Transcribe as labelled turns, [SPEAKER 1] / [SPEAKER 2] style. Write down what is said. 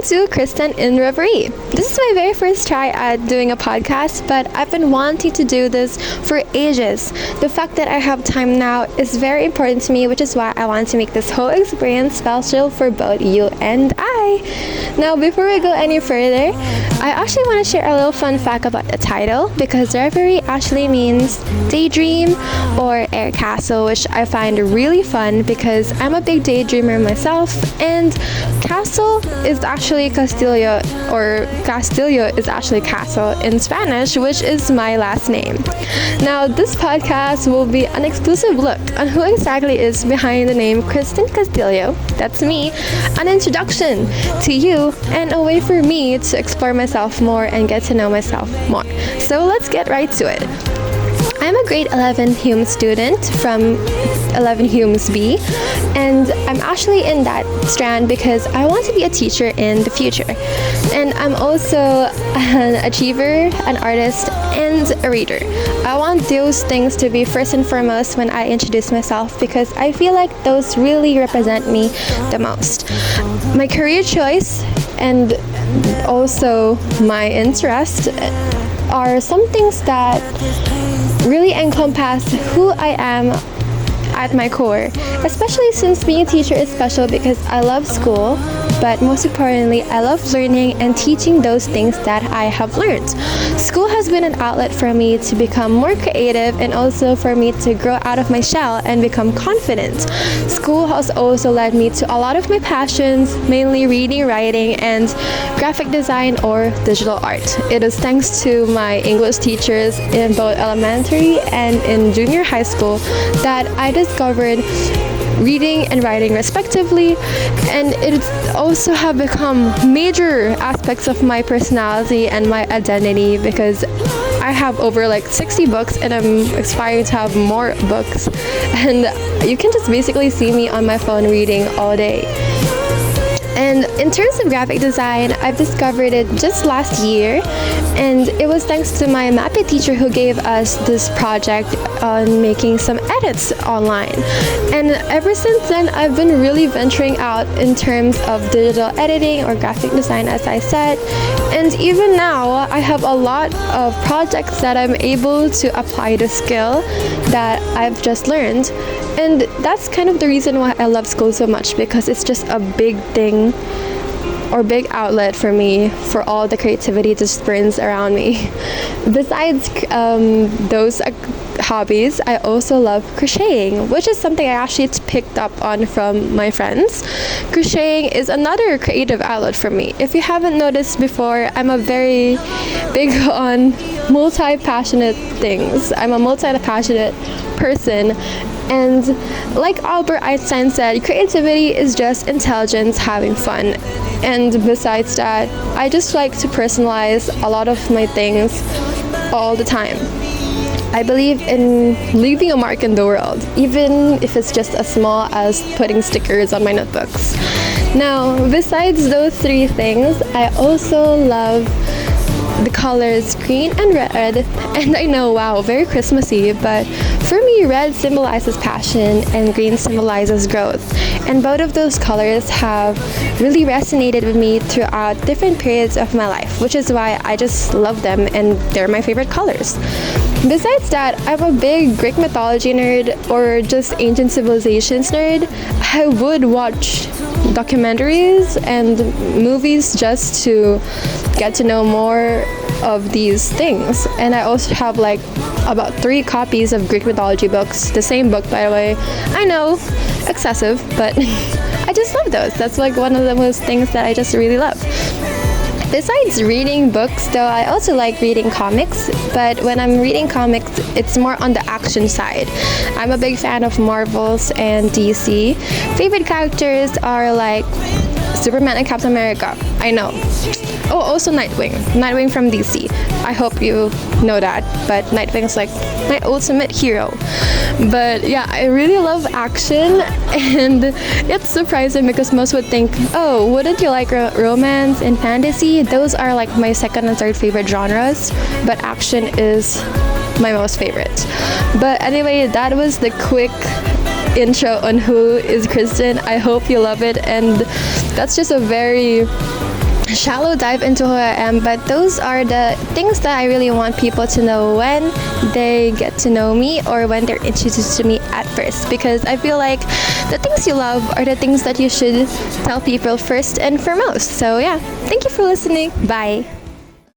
[SPEAKER 1] to Christen in Reverie. This is my very first try at doing a podcast, but I've been wanting to do this for ages. The fact that I have time now is very important to me, which is why I want to make this whole experience special for both you and I. Now, before we go any further, I actually want to share a little fun fact about the title, because Reverie actually means daydream or air castle, which I find really fun because I'm a big daydreamer myself, and castle is actually castillo, or castillo is actually castle in Spanish, which is my last name. Now, this podcast will be an exclusive look on who exactly is behind the name Christen Castillo. That's me, an introduction to you, and a way for me to explore myself more and get to know myself more. So let's get right to it. I'm a grade 11 Hume student from 11 Humes B, and I'm actually in that strand because I want to be a teacher in the future. And I'm also an achiever, an artist, and a reader. I want those things to be first and foremost when I introduce myself, because I feel like those really represent me the most. My career choice and also my interest are some things that really encompass who I am at my core, especially since being a teacher is special because I love school, but most importantly, I love learning and teaching those things that I have learned. School has been an outlet for me to become more creative and also for me to grow out of my shell and become confident. School has also led me to a lot of my passions, mainly reading, writing, and graphic design or digital art. It is thanks to my English teachers in both elementary and in junior high school that I discovered reading and writing respectively, and it also have become major aspects of my personality and my identity, because I have over like 60 books and I'm aspiring to have more books, and you can just basically see me on my phone reading all day. And in terms of graphic design, I've discovered it just last year, and it was thanks to my MAPE teacher who gave us this project on making some edits online. And ever since then, I've been really venturing out in terms of digital editing or graphic design, as I said. And even now, I have a lot of projects that I'm able to apply the skill that I've just learned. And that's kind of the reason why I love school so much, because it's just a big thing or big outlet for me for all the creativity that spurns around me. Besides those hobbies, I also love crocheting, which is something I actually picked up on from my friends. Crocheting is another creative outlet for me. If you haven't noticed before, I'm a very big on multi-passionate things. I'm a multi-passionate person. And like Albert Einstein said, creativity is just intelligence having fun. And besides that, I just like to personalize a lot of my things all the time. I believe in leaving a mark in the world, even if it's just as small as putting stickers on my notebooks. Now, besides those three things, I also love the colors green and red. And I know, wow, very Christmassy, but for me, red symbolizes passion and green symbolizes growth. And both of those colors have really resonated with me throughout different periods of my life, which is why I just love them and they're my favorite colors. Besides that, I'm a big Greek mythology nerd or just ancient civilizations nerd. I would watch documentaries and movies just to get to know more of these things. And I also have like about 3 copies of Greek mythology books, the same book by the way. I know, excessive, but I just love those. That's like one of the most things that I just really love. Besides reading books though, I also like reading comics, but when I'm reading comics, it's more on the action side. I'm a big fan of Marvels and DC. Favorite characters are like Superman and Captain America. I know. Oh, also Nightwing. Nightwing from DC. I hope you know that, but Nightwing's like my ultimate hero. But yeah, I really love action, and it's surprising because most would think, oh, wouldn't you like romance and fantasy? Those are like my second and third favorite genres, but action is my most favorite. But anyway, that was the quick intro on who is Christen. I hope you love it, and that's just a very shallow dive into who I am, but those are the things that I really want people to know when they get to know me or when they're introduced to me at first, because I feel like the things you love are the things that you should tell people first and foremost. So yeah, thank you for listening. Bye.